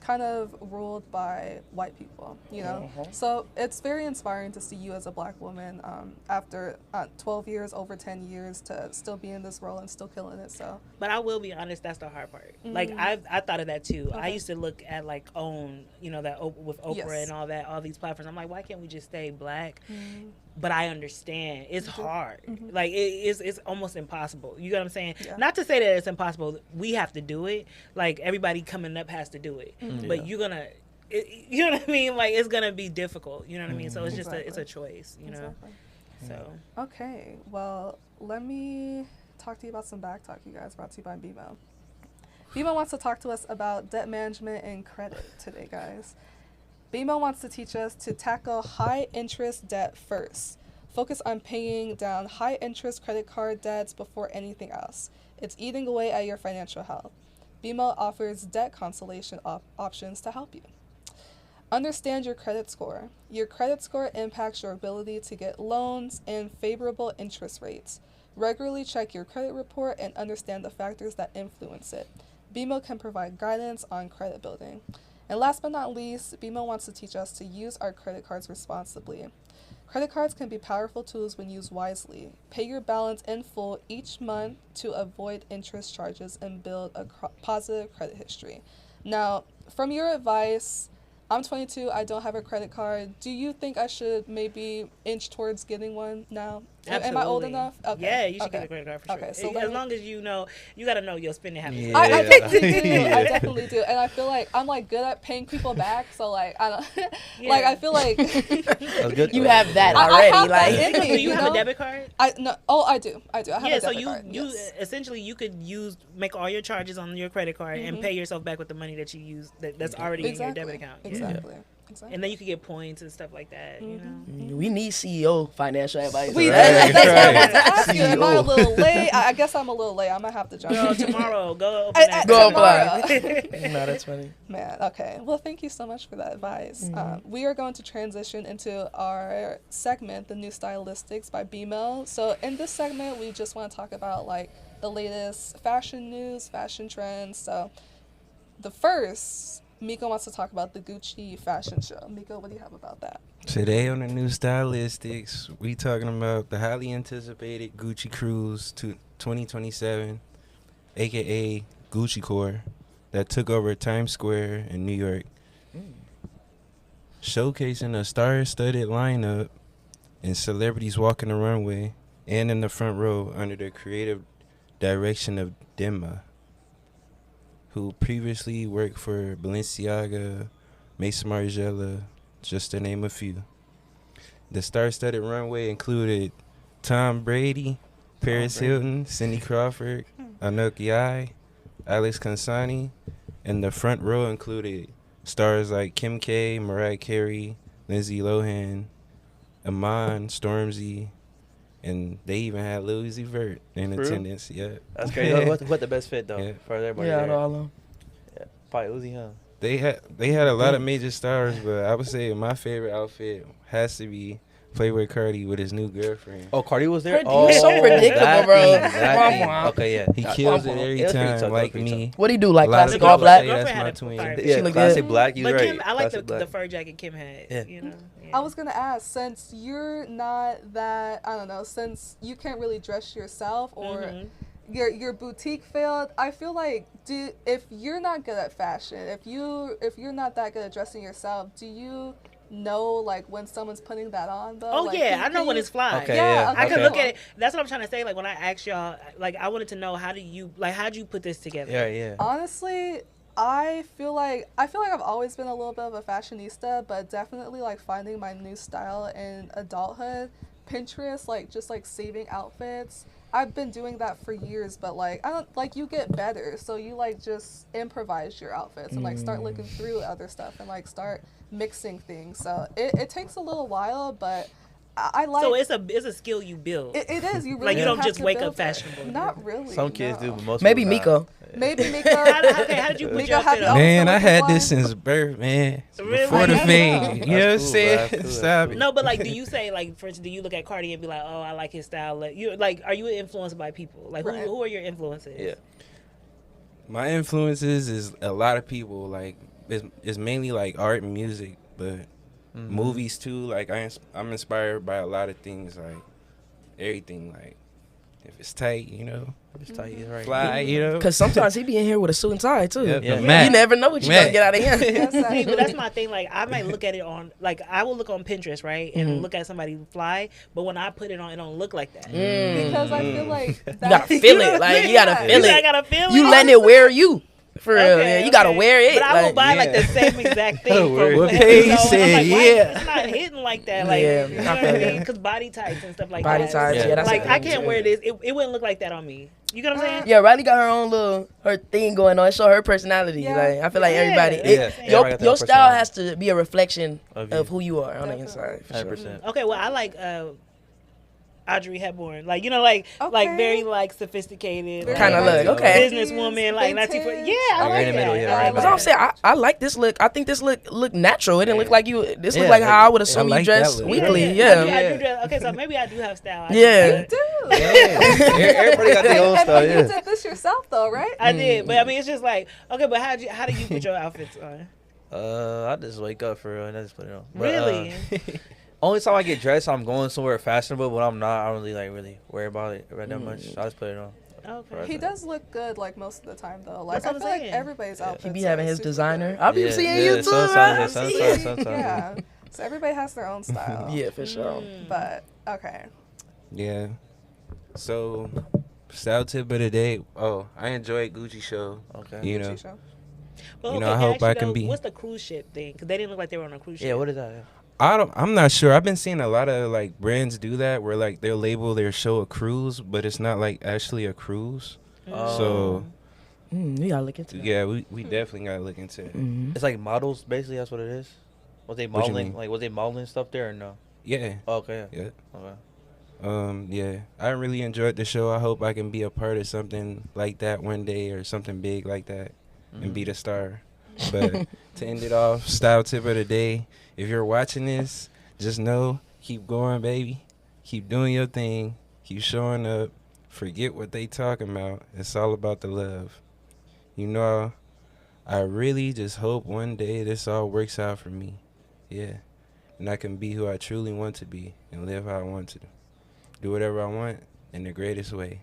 Speaker 3: kind of ruled by white people, you know? So it's very inspiring to see you as a Black woman after 12 years, over 10 years, to still be in this role and still killing it, so.
Speaker 6: But I will be honest, that's the hard part. Like, I thought of that too. I used to look at like OWN, you know, that with Oprah
Speaker 3: Yes.
Speaker 6: and all these platforms. I'm like, why can't we just stay Black? But I understand it's hard. Like, it's almost impossible. You know what I'm saying?
Speaker 3: Yeah.
Speaker 6: Not to say that it's impossible. We have to do it. Like, everybody coming up has to do it. But you're gonna, you know what I mean? Like, it's gonna be difficult. You know what I mean? So it's just it's a choice. You know.
Speaker 3: Exactly.
Speaker 6: So
Speaker 3: Okay, well, let me talk to you about some back talk, you guys, brought to you by BMO. BMO wants to talk to us about debt management and credit today, guys. BMO wants to teach us to tackle high-interest debt first. Focus on paying down high-interest credit card debts before anything else. It's eating away at your financial health. BMO offers debt consolidation options to help you. Understand your credit score. Your credit score impacts your ability to get loans and favorable interest rates. Regularly check your credit report and understand the factors that influence it. BMO can provide guidance on credit building. And last but not least, BMO wants to teach us to use our credit cards responsibly. Credit cards can be powerful tools when used wisely. Pay your balance in full each month to avoid interest charges and build a positive credit history. Now, from your advice, I'm 22, I don't have a credit card. Do you think I should maybe inch towards getting one now? Am I old
Speaker 6: absolutely.
Speaker 3: enough? Okay.
Speaker 6: Yeah, you should
Speaker 3: okay.
Speaker 6: get a credit card for sure.
Speaker 3: Okay, so
Speaker 6: As long as you know, you got to know your spending habits.
Speaker 5: Yeah.
Speaker 3: I definitely do.
Speaker 5: Yeah.
Speaker 3: I definitely do. And I feel like I'm like good at paying people back. So like I don't
Speaker 6: Yeah.
Speaker 3: like I feel like
Speaker 5: That's good.
Speaker 4: You
Speaker 5: though.
Speaker 4: have that
Speaker 3: I
Speaker 4: already.
Speaker 3: have that
Speaker 4: Like,
Speaker 3: in me,
Speaker 6: Do you have
Speaker 3: know?
Speaker 6: a debit card?
Speaker 3: I do. I have
Speaker 6: Yeah,
Speaker 3: a
Speaker 6: so
Speaker 3: debit card.
Speaker 6: you
Speaker 3: Yes.
Speaker 6: essentially you could make all your charges on your credit card and pay yourself back with the money that you use that's already in your debit account. Yeah.
Speaker 3: Exactly.
Speaker 6: And then you could get points and stuff like that. You know.
Speaker 4: we need CEO financial advice.
Speaker 3: We
Speaker 5: Right,
Speaker 3: that's what I
Speaker 5: right.
Speaker 3: wanted to ask you. Am I a
Speaker 4: CEO.
Speaker 3: little late? I guess I'm a little late. I might have to jump.
Speaker 6: Girl,
Speaker 3: in.
Speaker 6: tomorrow go open that.
Speaker 4: Go
Speaker 3: tomorrow.
Speaker 4: No, that's funny.
Speaker 3: Man, okay. Well, thank you so much for that advice. We are going to transition into our segment, the New Stylistics by BMO. So in this segment, we just want to talk about like the latest fashion news, fashion trends. So the first, Miko wants to talk about the Gucci fashion show. Miko, what do you have about that?
Speaker 2: Today on the new Stylistics, we talking about the highly anticipated Gucci Cruise to 2027, aka Gucci Core, that took over Times Square in New York, showcasing a star-studded lineup and celebrities walking the runway and in the front row under the creative direction of Demma, who previously worked for Balenciaga, Maison Margiela, just to name a few. The star-studded runway included Tom Brady, Paris Hilton, Cindy Crawford, Anouk Yai, Alex Consani, and the front row included stars like Kim K, Mariah Carey, Lindsay Lohan, Iman, Stormzy, and they even had Lil Uzi Vert in attendance. Yeah,
Speaker 5: That's crazy. What the best fit though
Speaker 2: Yeah.
Speaker 5: for everybody?
Speaker 4: Yeah, I
Speaker 5: there?
Speaker 4: know all of them.
Speaker 5: Yeah, probably Uzi, huh?
Speaker 2: They had a lot of major stars, but I would say my favorite outfit has to be Playboy Cardi with his new girlfriend.
Speaker 5: Oh, Cardi was there.
Speaker 4: Cardi, you're so predictable,
Speaker 5: that
Speaker 4: bro.
Speaker 5: thing, that thing.
Speaker 4: Wah, wah.
Speaker 5: Okay, yeah.
Speaker 2: He
Speaker 5: That-
Speaker 2: kills
Speaker 5: wah,
Speaker 2: it
Speaker 5: wah.
Speaker 2: every
Speaker 5: It was pretty
Speaker 2: time,
Speaker 5: tough,
Speaker 2: like
Speaker 5: it was pretty
Speaker 2: me.
Speaker 5: tough.
Speaker 4: What do you do? Like
Speaker 2: A lot of
Speaker 4: classic
Speaker 2: people
Speaker 4: all black?
Speaker 2: say
Speaker 6: Girlfriend
Speaker 2: that's
Speaker 6: had
Speaker 2: my
Speaker 6: a
Speaker 2: twin.
Speaker 6: fire-
Speaker 5: Yeah,
Speaker 4: She look
Speaker 5: classic
Speaker 4: good.
Speaker 5: black. You're
Speaker 6: But
Speaker 5: right.
Speaker 6: Kim, I like
Speaker 5: Classic
Speaker 6: the
Speaker 5: black.
Speaker 6: fur jacket Kim had.
Speaker 5: Yeah.
Speaker 6: You know. Yeah.
Speaker 3: I was gonna ask, since you're not that, I don't know, since you can't really dress yourself or
Speaker 6: Mhm.
Speaker 3: your boutique field, I feel like if you're not good at fashion, if you're not that good at dressing yourself, do you know like when someone's putting that on though?
Speaker 6: Oh
Speaker 3: Like,
Speaker 6: yeah,
Speaker 3: can-
Speaker 6: I know
Speaker 3: can
Speaker 6: when
Speaker 3: you-
Speaker 6: it's fly.
Speaker 5: Okay,
Speaker 3: Yeah,
Speaker 5: yeah.
Speaker 3: okay.
Speaker 6: I can
Speaker 5: okay.
Speaker 6: look at it. That's what I'm trying to say. Like when I asked y'all, like I wanted to know how'd you put this together?
Speaker 5: Yeah, yeah.
Speaker 3: Honestly, I feel like I've always been a little bit of a fashionista, but definitely like finding my new style in adulthood. Pinterest, like just like saving outfits. I've been doing that for years, but like I don't like you get better, so you like just improvise your outfits and like start looking through other stuff and like start mixing things. So it takes a little while, but I like.
Speaker 6: So it's a skill you build.
Speaker 3: it is. You really
Speaker 6: Like, you don't
Speaker 3: have
Speaker 6: just
Speaker 3: to
Speaker 6: wake
Speaker 3: build
Speaker 6: up fashionable.
Speaker 3: It. Not really.
Speaker 5: Some kids
Speaker 3: no.
Speaker 5: do, but most
Speaker 4: Maybe
Speaker 5: people
Speaker 4: Miko.
Speaker 5: not.
Speaker 3: Maybe Miko.
Speaker 6: How did you put
Speaker 3: Miko,
Speaker 6: your
Speaker 3: have
Speaker 6: outfit
Speaker 3: you
Speaker 6: on?
Speaker 3: always
Speaker 2: Man,
Speaker 3: been
Speaker 2: I
Speaker 3: looking
Speaker 2: had
Speaker 3: fly?
Speaker 2: this since birth, man.
Speaker 6: Really?
Speaker 2: Before the fame. You know what I'm
Speaker 5: That's cool,
Speaker 2: saying?
Speaker 5: bro. That's cool.
Speaker 2: Stop it.
Speaker 6: No, but like, do you say like, for instance, do you look at Cardi and be like, oh, I like his style? Like, are you influenced by people? Like,
Speaker 3: Right.
Speaker 6: who are your influences?
Speaker 5: Yeah.
Speaker 2: My influences is a lot of people. Like it's mainly like art and music, but movies too. Like I'm inspired by a lot of things. Like everything. Like if it's tight, you know,
Speaker 5: It's tight, it's right.
Speaker 2: fly, you know.
Speaker 4: Because sometimes he be in here with a suit and tie too.
Speaker 2: Yep,
Speaker 5: Yeah.
Speaker 2: the
Speaker 4: You
Speaker 2: Mac.
Speaker 4: never know what you're
Speaker 2: Mac.
Speaker 4: gonna get out of here.
Speaker 3: Yes,
Speaker 6: See,
Speaker 3: actually.
Speaker 6: but that's my thing. Like, I might look at it on, like, I will look on Pinterest, right, and look at somebody fly, but when I put it on, it don't look like that.
Speaker 3: Because I feel like that,
Speaker 4: You gotta feel it. Like you gotta
Speaker 3: Yeah.
Speaker 4: feel
Speaker 6: I
Speaker 4: it.
Speaker 6: gotta feel it.
Speaker 4: You letting it wear you. For real.
Speaker 6: Okay,
Speaker 4: Yeah, you gotta
Speaker 6: okay.
Speaker 4: wear it.
Speaker 6: But I will
Speaker 4: like,
Speaker 6: buy like
Speaker 2: yeah.
Speaker 6: the same exact thing.
Speaker 2: What
Speaker 6: from
Speaker 2: Paige
Speaker 6: so I'm
Speaker 2: said,
Speaker 6: like, why
Speaker 2: yeah.
Speaker 6: it's not hitting like that. Like,
Speaker 4: Yeah,
Speaker 6: you know
Speaker 4: I
Speaker 6: what
Speaker 4: feel
Speaker 6: I
Speaker 4: you.
Speaker 6: mean? Because body types and stuff like
Speaker 4: Body
Speaker 6: that.
Speaker 4: types,
Speaker 5: yeah, that's
Speaker 6: like,
Speaker 5: a
Speaker 6: I
Speaker 5: thing,
Speaker 6: can't
Speaker 5: too.
Speaker 6: wear this. It wouldn't look like that on me. You get what I'm saying?
Speaker 4: Yeah, Riley got her own her thing going on. Show her personality.
Speaker 3: Yeah.
Speaker 4: Like I feel like
Speaker 6: Yeah.
Speaker 4: everybody,
Speaker 6: Yeah.
Speaker 4: your
Speaker 5: Everybody got their
Speaker 4: your
Speaker 5: own
Speaker 4: style
Speaker 5: personality.
Speaker 4: has to be a reflection
Speaker 5: Of
Speaker 4: of
Speaker 5: you.
Speaker 4: who you are on the
Speaker 3: Definitely.
Speaker 4: inside. For sure.
Speaker 5: 100%.
Speaker 6: Okay, well, I like Audrey Hepburn. Like, you know, like
Speaker 3: Okay.
Speaker 6: very like sophisticated.
Speaker 3: Very
Speaker 4: Kinda
Speaker 6: like,
Speaker 4: look, okay.
Speaker 6: Businesswoman, like 1940.
Speaker 3: vintage.
Speaker 6: Yeah, I
Speaker 5: Like,
Speaker 6: like
Speaker 5: right in the middle,
Speaker 6: that.
Speaker 5: yeah,
Speaker 6: I
Speaker 5: right in
Speaker 6: like
Speaker 5: the
Speaker 4: That's what I'm
Speaker 6: that.
Speaker 4: saying. I like this look. I think this look natural. It didn't look like you. This look
Speaker 5: Yeah,
Speaker 4: like how I would
Speaker 2: like-
Speaker 4: assume
Speaker 2: I
Speaker 4: you
Speaker 2: like
Speaker 4: dress
Speaker 2: that look.
Speaker 4: weekly.
Speaker 6: I
Speaker 4: Yeah.
Speaker 6: do dress- okay, so maybe I do have style.
Speaker 4: Yeah.
Speaker 3: Dude.
Speaker 5: Everybody got their own
Speaker 3: And
Speaker 5: style,
Speaker 3: you
Speaker 5: yeah.
Speaker 3: did this yourself though, right?
Speaker 6: I did, but I mean, it's just like, okay, but how do you put your outfits on?
Speaker 5: I just wake up for real and I just put it on. But,
Speaker 6: Really?
Speaker 5: only time I get dressed, I'm going somewhere fashionable. But I'm not. I don't really worry about it right that much. I just put it on.
Speaker 6: Okay.
Speaker 3: He does look good like most of the time though. Like
Speaker 6: That's
Speaker 3: I
Speaker 6: what
Speaker 3: feel
Speaker 6: I'm
Speaker 3: like
Speaker 6: saying.
Speaker 3: everybody's outfits.
Speaker 4: He be
Speaker 3: are
Speaker 4: having his
Speaker 3: super
Speaker 4: designer.
Speaker 3: good.
Speaker 4: I'll be
Speaker 5: Yeah,
Speaker 4: seeing
Speaker 5: yeah,
Speaker 4: you too.
Speaker 5: sometimes,
Speaker 4: right?
Speaker 5: yeah,
Speaker 4: I'm seeing
Speaker 5: sometimes,
Speaker 4: you.
Speaker 5: sometimes.
Speaker 3: Yeah. So everybody has their own style.
Speaker 4: Yeah, for sure.
Speaker 3: But okay.
Speaker 2: Yeah. So, style tip of the day. Oh, I enjoyed Gucci show.
Speaker 5: Okay.
Speaker 2: You know,
Speaker 3: Gucci show.
Speaker 6: Well,
Speaker 2: you know,
Speaker 6: okay,
Speaker 2: I hope
Speaker 6: actually,
Speaker 2: I can
Speaker 6: though,
Speaker 2: be-
Speaker 6: What's the cruise ship thing? Because they didn't look like they were on a cruise ship.
Speaker 5: Yeah. What is that?
Speaker 2: I'm not sure. I've been seeing a lot of like brands do that where like they'll label their show a cruise, but it's not like actually a cruise. So
Speaker 4: We gotta look into that.
Speaker 2: yeah, we definitely gotta look into it.
Speaker 5: It's like models, basically. That's what it is. Was they
Speaker 2: What you
Speaker 5: modeling?
Speaker 2: mean?
Speaker 5: Like, was they modeling stuff there or no?
Speaker 2: Yeah,
Speaker 5: Oh, okay.
Speaker 2: yeah.
Speaker 5: Okay.
Speaker 2: Yeah, I really enjoyed the show. I hope I can be a part of something like that one day or something big like that and be the star. But to end it off, style tip of the day. If you're watching this, just know, keep going, baby. Keep doing your thing. Keep showing up. Forget what they talking about. It's all about the love. You know, I really just hope one day this all works out for me. Yeah. And I can be who I truly want to be and live how I want to. Do whatever I want in the greatest way.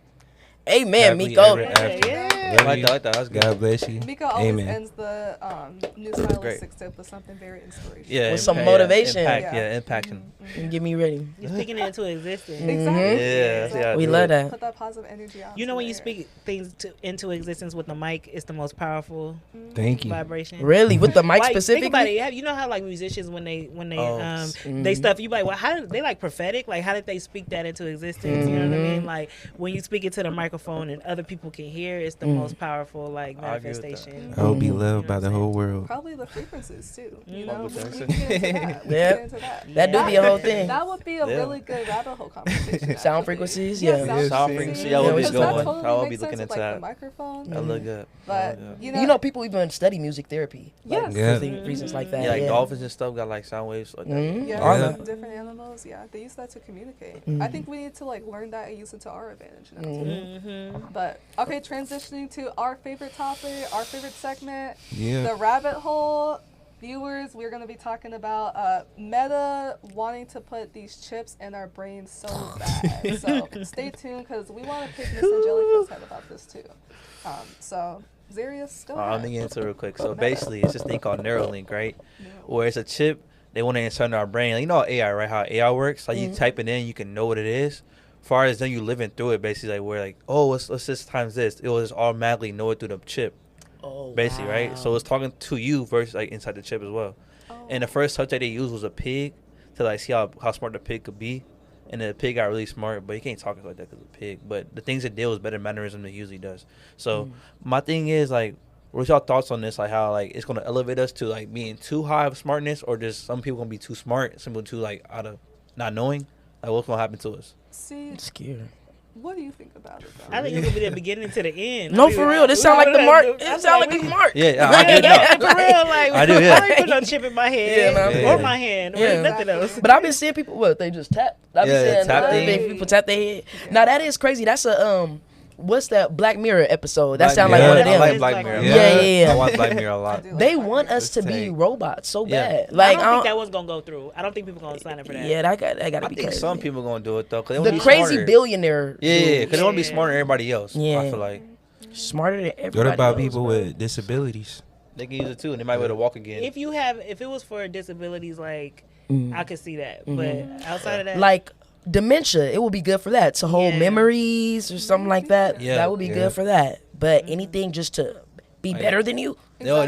Speaker 4: Amen,
Speaker 2: Happily
Speaker 4: Miko.
Speaker 2: ever after.
Speaker 6: Yeah.
Speaker 2: Love
Speaker 5: I
Speaker 2: you.
Speaker 5: like that. That's good.
Speaker 2: God bless you.
Speaker 3: Miko always
Speaker 2: Amen.
Speaker 3: ends the new
Speaker 5: Great.
Speaker 3: stylistic tip with something very inspirational.
Speaker 5: Yeah,
Speaker 4: With some
Speaker 5: impact,
Speaker 4: motivation.
Speaker 5: Impact,
Speaker 3: Yeah.
Speaker 5: yeah, impacting.
Speaker 4: Get me ready.
Speaker 6: You're speaking it into existence.
Speaker 3: Exactly.
Speaker 5: Yeah, that's how I
Speaker 4: We
Speaker 5: do
Speaker 4: love
Speaker 5: it.
Speaker 4: that.
Speaker 3: Put that positive energy out.
Speaker 6: You know, when you
Speaker 3: there.
Speaker 6: speak things into existence with the mic, it's the most powerful
Speaker 2: Thank you.
Speaker 6: vibration.
Speaker 4: Really? With the mic
Speaker 6: Like,
Speaker 4: specifically?
Speaker 6: think about it. You know how like musicians when they
Speaker 5: Oh.
Speaker 6: they stuff, you be like, well, how did they like prophetic? Like, how did they speak that into existence? You know what I mean? Like when you speak it to the microphone and other people can hear, it's the most powerful like
Speaker 5: I agree with that.
Speaker 6: manifestation.
Speaker 2: I will be
Speaker 4: Mhm.
Speaker 2: loved by the whole world.
Speaker 3: Probably the frequencies too. You know,
Speaker 5: Michael
Speaker 3: we
Speaker 5: Jackson.
Speaker 3: can get into that. We
Speaker 4: Yep.
Speaker 3: can get into that.
Speaker 4: That do be a whole thing.
Speaker 3: That would be a
Speaker 5: Yeah.
Speaker 3: really good rabbit hole conversation.
Speaker 4: Sound
Speaker 3: actually.
Speaker 4: frequencies?
Speaker 3: Yeah,
Speaker 4: Yeah.
Speaker 3: sound
Speaker 5: Sound
Speaker 3: frequencies.
Speaker 5: frequency, I would
Speaker 4: be
Speaker 3: Because
Speaker 4: going.
Speaker 3: that
Speaker 5: I
Speaker 3: totally
Speaker 5: would be
Speaker 3: makes
Speaker 5: looking
Speaker 3: sense with,
Speaker 5: into
Speaker 3: like,
Speaker 5: that.
Speaker 3: the microphone.
Speaker 5: That look good.
Speaker 3: But
Speaker 5: Yeah.
Speaker 4: You know, people even study music therapy.
Speaker 3: Yes.
Speaker 2: Yeah.
Speaker 4: For reasons like that.
Speaker 5: Yeah, like
Speaker 4: yeah.
Speaker 5: dolphins and stuff got like sound waves like that.
Speaker 4: Mhm.
Speaker 3: Yeah,
Speaker 4: All
Speaker 2: Yeah.
Speaker 4: that.
Speaker 3: different animals. Yeah, they use that to communicate.
Speaker 4: Mm.
Speaker 3: I think we need to like learn that and use it to our advantage now too.
Speaker 6: Mm-hmm.
Speaker 3: But okay, transitioning to our favorite topic, our favorite segment,
Speaker 2: Yeah.
Speaker 3: the rabbit hole. Viewers, we're going to be talking about Meta wanting to put these chips in our brains so bad. So stay tuned because we want to pick Miss Angelica's head about this too. So Zarius, go
Speaker 5: I'm
Speaker 3: ahead.
Speaker 5: gonna get into it real quick. So basically, it's this thing called Neuralink, right? Where it's a chip they want to insert in our brain. Like, you know how AI, right? How AI works. Like you type it in, you can know what it is. Far as then you living through it, basically, like where like, oh, let's just times this. It will just automatically know it through the chip,
Speaker 4: Oh,
Speaker 5: basically, right? So it's talking to you versus like inside the chip as well. And the first subject they used was a pig to like see how smart the pig could be. And the pig got really smart, but he can't talk like that because it's a pig. But the things it did was better mannerism than it usually does. So my thing is like, what's y'all thoughts on this? Like how like it's gonna elevate us to like being too high of smartness, or just some people gonna be too smart, some people too like out of not knowing. Like what's gonna happen to us?
Speaker 3: See,
Speaker 4: I'm scared.
Speaker 3: what do you think about it though?
Speaker 6: I think it's gonna be the beginning to the end.
Speaker 4: No, for real. This sound like the mark. It
Speaker 6: I'm
Speaker 4: sound like
Speaker 6: we-
Speaker 4: the mark.
Speaker 5: Yeah, I do
Speaker 6: Yeah,
Speaker 5: know.
Speaker 6: for real, like
Speaker 5: I do, yeah.
Speaker 6: I ain't put no chip in my head
Speaker 4: Yeah,
Speaker 6: or
Speaker 5: man.
Speaker 6: my hand or
Speaker 4: Yeah.
Speaker 6: nothing else.
Speaker 4: But I've been seeing people, what, they just tap. I've been
Speaker 5: Yeah,
Speaker 4: seeing
Speaker 5: tap
Speaker 3: thing.
Speaker 4: people tap their head. Now, that is crazy. That's a, what's that Black Mirror episode? That sound like
Speaker 2: Mirror.
Speaker 4: one of
Speaker 5: I
Speaker 4: them.
Speaker 5: like Black Mirror.
Speaker 4: Yeah, yeah.
Speaker 5: I watch Black Mirror a lot.
Speaker 3: I do like
Speaker 4: They
Speaker 3: Black
Speaker 4: want
Speaker 3: Mirror.
Speaker 4: us to be
Speaker 2: Tank.
Speaker 4: robots so
Speaker 5: Yeah.
Speaker 4: bad.
Speaker 6: I
Speaker 4: Like,
Speaker 6: don't think that was gonna go through. I don't think people gonna sign up for that.
Speaker 4: yeah, that gotta
Speaker 5: I
Speaker 4: be
Speaker 5: think
Speaker 4: crazy.
Speaker 5: some people gonna do it though, cause they wanna
Speaker 4: The
Speaker 5: be
Speaker 4: crazy
Speaker 5: smarter.
Speaker 4: billionaire.
Speaker 5: Yeah,
Speaker 4: dude,
Speaker 5: because they want to be
Speaker 6: Yeah.
Speaker 5: smarter than everybody else. I
Speaker 4: Yeah.
Speaker 5: feel like
Speaker 4: smarter than everybody.
Speaker 2: What about
Speaker 4: else,
Speaker 2: people
Speaker 4: bro.
Speaker 2: with disabilities?
Speaker 5: they can use it too, and they might be able to walk again.
Speaker 6: If it was for disabilities, like I could see that,
Speaker 4: Mm-hmm.
Speaker 6: but outside of that,
Speaker 4: Like dementia, it would be good for that. To hold
Speaker 6: Yeah.
Speaker 4: memories or something like that.
Speaker 5: Yeah.
Speaker 4: That would be
Speaker 2: Yeah.
Speaker 4: good for that. But anything just to be better than you.
Speaker 5: They'll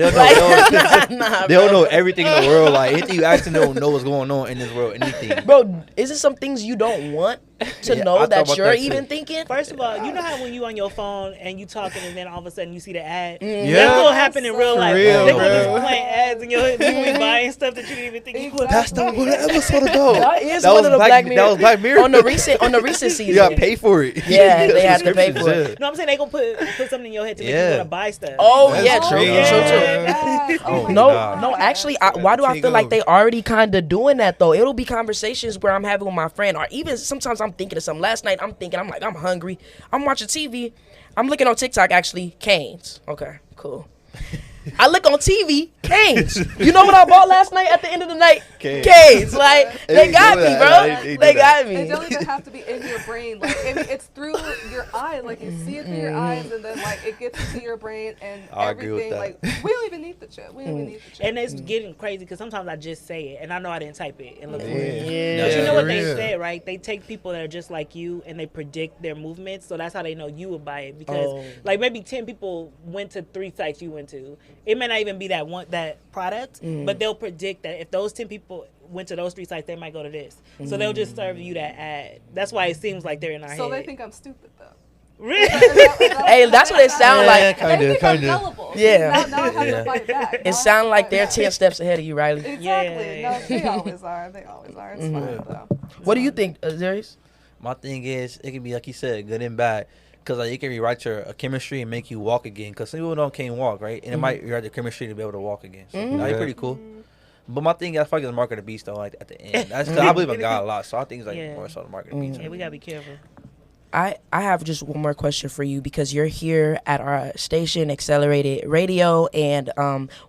Speaker 4: Nah,
Speaker 5: they'll
Speaker 4: bro.
Speaker 5: know everything in the world. Like anything you ask them, they'll know what's going on in this world. Anything.
Speaker 4: Bro, is it some things you don't want to
Speaker 5: Yeah, I
Speaker 4: know
Speaker 5: thought
Speaker 4: that
Speaker 5: about
Speaker 4: you're
Speaker 5: that too.
Speaker 4: even thinking?
Speaker 6: first of all, you know how when you on your phone and you talking and then all of a sudden you see the ad?
Speaker 4: Mm.
Speaker 6: That's gonna happen in real life.
Speaker 2: real,
Speaker 6: They gonna
Speaker 2: bro.
Speaker 6: be playing ads in your head. You gonna be buying stuff that you didn't even think you would.
Speaker 5: That's not what the episode ago.
Speaker 4: That is
Speaker 5: That
Speaker 4: one
Speaker 5: was
Speaker 4: of the
Speaker 5: Black-
Speaker 4: Black Mirror.
Speaker 5: that was Black Mirror.
Speaker 4: On the recent season.
Speaker 5: You gotta pay for it.
Speaker 4: Yeah, they have to pay for it.
Speaker 5: Yeah.
Speaker 6: No, I'm saying they gonna put something in your head to make
Speaker 5: Yeah.
Speaker 6: you wanna buy stuff.
Speaker 4: Oh,
Speaker 2: That's
Speaker 4: yeah,
Speaker 2: true.
Speaker 4: true,
Speaker 2: Yeah.
Speaker 4: true, true.
Speaker 3: Yes.
Speaker 5: Oh,
Speaker 3: my
Speaker 4: No,
Speaker 5: Nah.
Speaker 4: no, actually, why do I
Speaker 2: Take
Speaker 4: feel like
Speaker 2: over.
Speaker 4: they already kind of doing that though? It'll be conversations where I'm having with my friend, or even sometimes I'm thinking of something. Last night I'm like, I'm hungry. I'm watching TV. I'm looking on TikTok actually, Canes. Okay, cool. I look on TV, Canes. You know what I bought last night at the end of the night?
Speaker 5: Canes.
Speaker 4: Canes. Like, they
Speaker 5: They
Speaker 4: got
Speaker 5: do
Speaker 4: me,
Speaker 5: that.
Speaker 4: bro.
Speaker 5: They do
Speaker 4: They
Speaker 5: that.
Speaker 4: got
Speaker 3: It
Speaker 4: me.
Speaker 3: don't even have to be in your brain. Like it's through your eyes. Like you see it through your eyes, and then like it gets into your brain and
Speaker 5: I agree with
Speaker 3: everything.
Speaker 5: that.
Speaker 3: Like we don't even need the chip. We don't even need the chip.
Speaker 6: And it's getting crazy because sometimes I just say it and I know I didn't type it and look for it.
Speaker 4: Yeah.
Speaker 6: But you know
Speaker 2: for
Speaker 6: what they
Speaker 2: real.
Speaker 6: say, right? They take people that are just like you and they predict their movements, so that's how they know you would buy it. Because
Speaker 4: Oh.
Speaker 6: like maybe 10 people went to 3 sites you went to. It may not even be that product, but they'll predict that if those 10 people went to those 3 sites, they might go to this. So they'll just serve you that ad. That's why it seems like they're in our
Speaker 3: So
Speaker 6: head.
Speaker 3: they think I'm stupid though.
Speaker 6: Really?
Speaker 4: Hey, that's what it sound like.
Speaker 3: They think I'm gullible.
Speaker 4: Yeah.
Speaker 3: Now I have
Speaker 5: Yeah.
Speaker 3: to fight back. Now I
Speaker 4: It
Speaker 3: have
Speaker 4: sound
Speaker 3: to
Speaker 4: like
Speaker 3: fight
Speaker 4: they're
Speaker 3: back.
Speaker 4: 10 steps ahead of you, Riley.
Speaker 3: Exactly.
Speaker 6: Yeah.
Speaker 3: No, they always are. They always are. It's fine though.
Speaker 4: What do you think, Darius?
Speaker 5: My thing is, it can be like you said, good and bad. Cause like it can rewrite your chemistry and make you walk again. Cause some people can't walk, right? And it might rewrite your chemistry to be able to walk again. So that'd be
Speaker 2: Yeah.
Speaker 5: pretty cool. But my thing, that's probably the mark of the beast though. Like at the end, that's cause I believe in God a lot. So I think it's like
Speaker 6: Yeah.
Speaker 5: more so the mark of the beast.
Speaker 6: Yeah, we gotta be careful.
Speaker 4: I have just one more question for you because you're here at our station, Accelerated Radio, and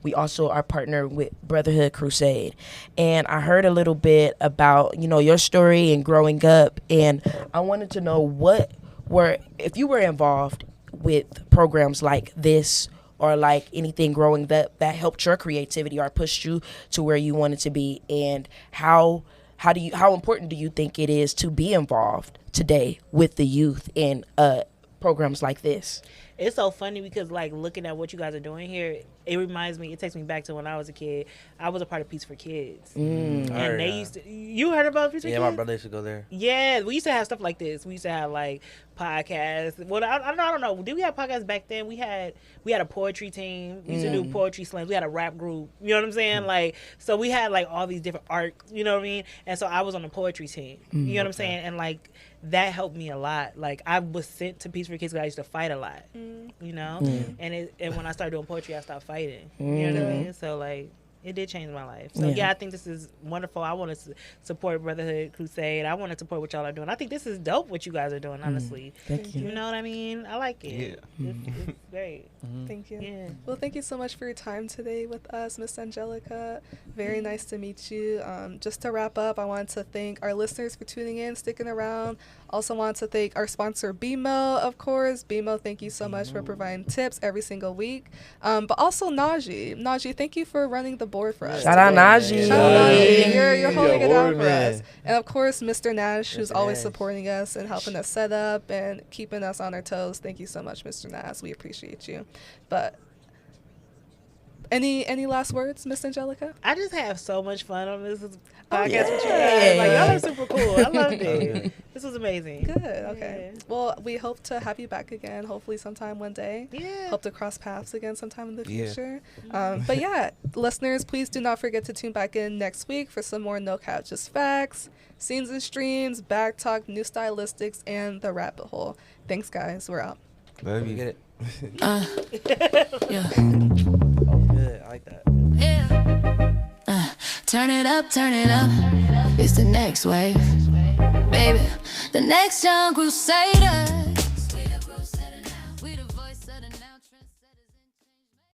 Speaker 4: we also are partnered with Brotherhood Crusade. And I heard a little bit about, your story and growing up, and I wanted to know if you were involved with programs like this or like anything growing that helped your creativity or pushed you to where you wanted to be, and how important do you think it is to be involved today with the youth in programs like this?
Speaker 6: It's so funny because, like, looking at what you guys are doing here, it takes me back to when I was a kid. I was a part of Peace for Kids. And they used to, you heard about Peace for Kids?
Speaker 5: Yeah, my brother used to go there.
Speaker 6: Yeah, we used to have stuff like this. We used to have, like, podcasts. Well, I don't know. Did we have podcasts back then? We had a poetry team. We used to do poetry slams. We had a rap group. You know what I'm saying? Like, so we had, like, all these different art, you know what I mean? And so I was on the poetry team. You know what I'm saying? And, like, that helped me a lot. Like, I was sent to Peace for Kids because I used to fight a lot, you know? And when I started doing poetry, I stopped fighting. You know what I mean? So, like, it did change my life. So, yeah, I think this is wonderful. I want to support Brotherhood Crusade. I want to support what y'all are doing. I think this is dope what you guys are doing, honestly.
Speaker 4: Thank you.
Speaker 6: You know what I mean? I like it. Yeah. It's great.
Speaker 3: Thank you.
Speaker 6: Yeah.
Speaker 3: Well, thank you so much for your time today with us, Miss Angelica. Very nice to meet you. Just to wrap up, I want to thank our listeners for tuning in, sticking around. Also want to thank our sponsor, BMO, of course. BMO, thank you so much for providing tips every single week. But also Najee. Najee, thank you for running the board for us.
Speaker 4: Shout out Najee.
Speaker 3: Shout out Najee. You're holding it down for us. And of course, Mr. Nash, who's always supporting us and helping us set up and keeping us on our toes. Thank you so much, Mr. Nash. We appreciate you. But any last words, Miss Angelica?
Speaker 6: I just have so much fun on this podcast with you guys. Like, y'all are super cool. I loved it. This was amazing.
Speaker 3: Good. Okay. Yeah. Well, we hope to have you back again, hopefully sometime one day.
Speaker 6: Yeah.
Speaker 3: Hope to cross paths again sometime in the future. But yeah, listeners, please do not forget to tune back in next week for some more No Cap Just Facts, Scenes and Streams, Back Talk, New Stylistics, and The Rabbit Hole. Thanks, guys. We're out.
Speaker 2: Love you.
Speaker 5: Get it.
Speaker 1: Yeah.
Speaker 5: Oh, good. I like that.
Speaker 1: Yeah. Turn it up, turn it up. It's the next wave. Baby, the next young crusaders. We the voice of the now.